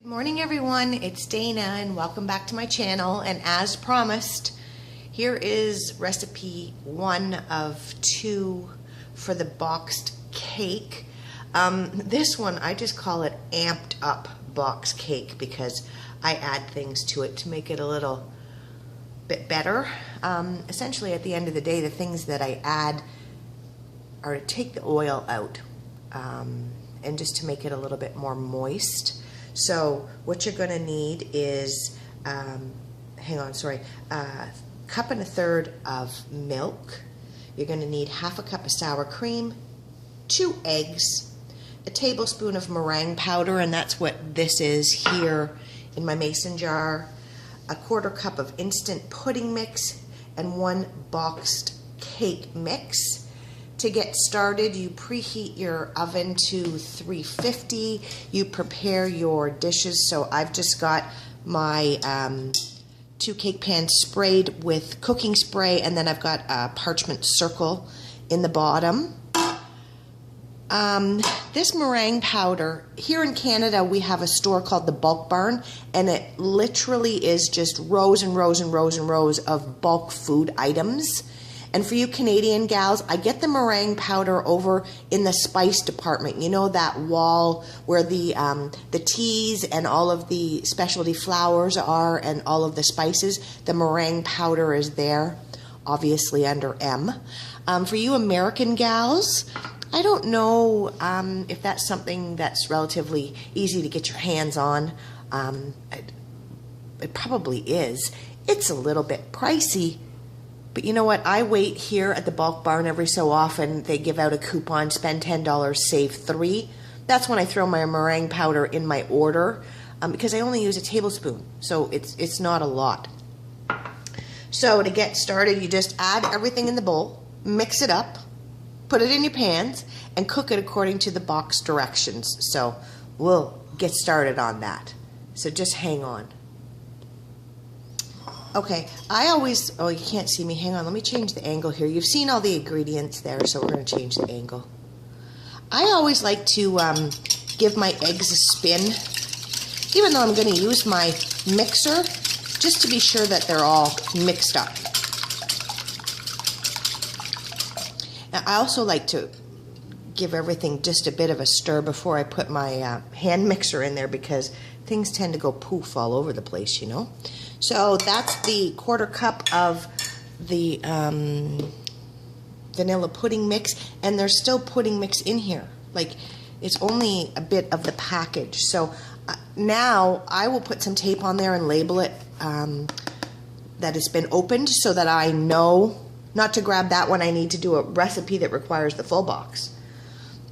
Good morning everyone, it's Dana and welcome back to my channel. And as promised, here is recipe 1 of 2 for the boxed cake. This one I just call it amped up box cake because I add things to it to make it a little bit better. Essentially at the end of the day, the things that I add are to take the oil out and just to make it a little bit more moist. So what you're going to need is, a cup and a third of milk. You're going to need half a cup of sour cream, 2 eggs, a tablespoon of meringue powder, and that's what this is here in my mason jar, a 1/4 cup of instant pudding mix, and 1 boxed cake mix. To get started, you preheat your oven to 350. You prepare your dishes. So I've just got my 2 cake pans sprayed with cooking spray, and then I've got a parchment circle in the bottom. This meringue powder, here in Canada we have a store called the Bulk Barn, and it literally is just rows and rows and rows and rows of bulk food items. And for you Canadian gals, I get the meringue powder over in the spice department. You know that wall where the teas and all of the specialty flours are and all of the spices? The meringue powder is there, obviously under M. For you American gals, I don't know if that's something that's relatively easy to get your hands on. It probably is. It's a little bit pricey. But you know what? I wait here at the Bulk Barn every so often. They give out a coupon, spend $10, save 3. That's when I throw my meringue powder in my order because I only use a tablespoon, so it's not a lot. So to get started, you just add everything in the bowl, mix it up, put it in your pans, and cook it according to the box directions. So we'll get started on that. So just hang on. Okay, oh, you can't see me. Hang on, let me change the angle here. You've seen all the ingredients there, so we're going to change the angle. I always like to give my eggs a spin, even though I'm going to use my mixer, just to be sure that they're all mixed up. Now, I also like to give everything just a bit of a stir before I put my hand mixer in there because things tend to go poof all over the place, you know. So that's the 1/4 cup of the vanilla pudding mix, and there's still pudding mix in here. Like, it's only a bit of the package. So now I will put some tape on there and label it that it's been opened so that I know not to grab that when I need to do a recipe that requires the full box.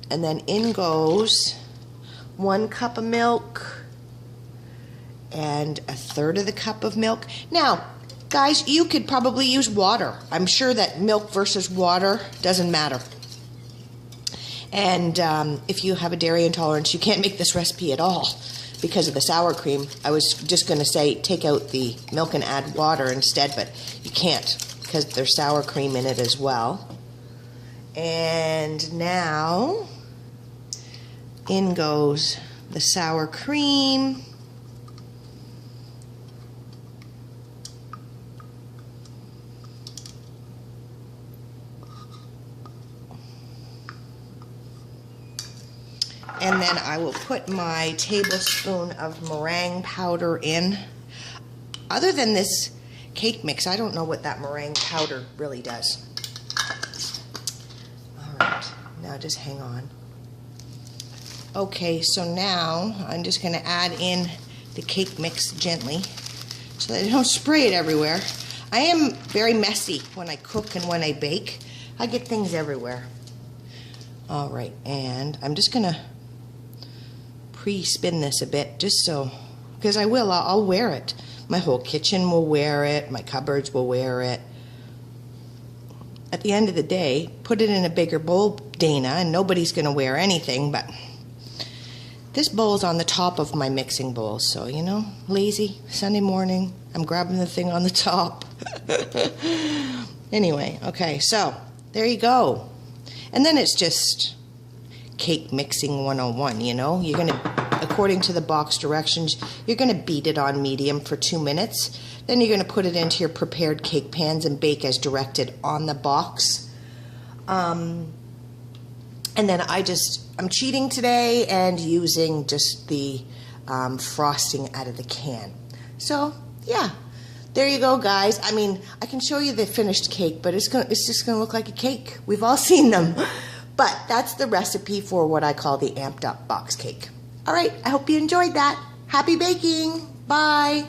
And then in goes 1 cup of milk and a 1/3 of the cup of milk. Now, guys, you could probably use water. I'm sure that milk versus water doesn't matter. And if you have a dairy intolerance, you can't make this recipe at all because of the sour cream. I was just going to say take out the milk and add water instead, but you can't because there's sour cream in it as well. And now in goes the sour cream. And then I will put my tablespoon of meringue powder in. Other than this cake mix, I don't know what that meringue powder really does. All right, now just hang on. Okay, so now I'm just going to add in the cake mix gently so that I don't spray it everywhere. I am very messy when I cook and when I bake. I get things everywhere. All right, and I'm just going to pre-spin this a bit just so, because I'll wear it. My whole kitchen will wear it, my cupboards will wear it. At the end of the day, put it in a bigger bowl, Dana, and nobody's going to wear anything, but this bowl's on the top of my mixing bowl, so, you know, lazy, Sunday morning, I'm grabbing the thing on the top. Anyway, okay, so there you go. And then it's just cake mixing 101, you know. You're going to according to the box directions, you're going to beat it on medium for 2 minutes. Then you're going to put it into your prepared cake pans and bake as directed on the box. And then I'm cheating today and using just the frosting out of the can. So, yeah. There you go, guys. I mean, I can show you the finished cake, but it's just going to look like a cake. We've all seen them. But that's the recipe for what I call the amped up box cake. All right, I hope you enjoyed that. Happy baking. Bye.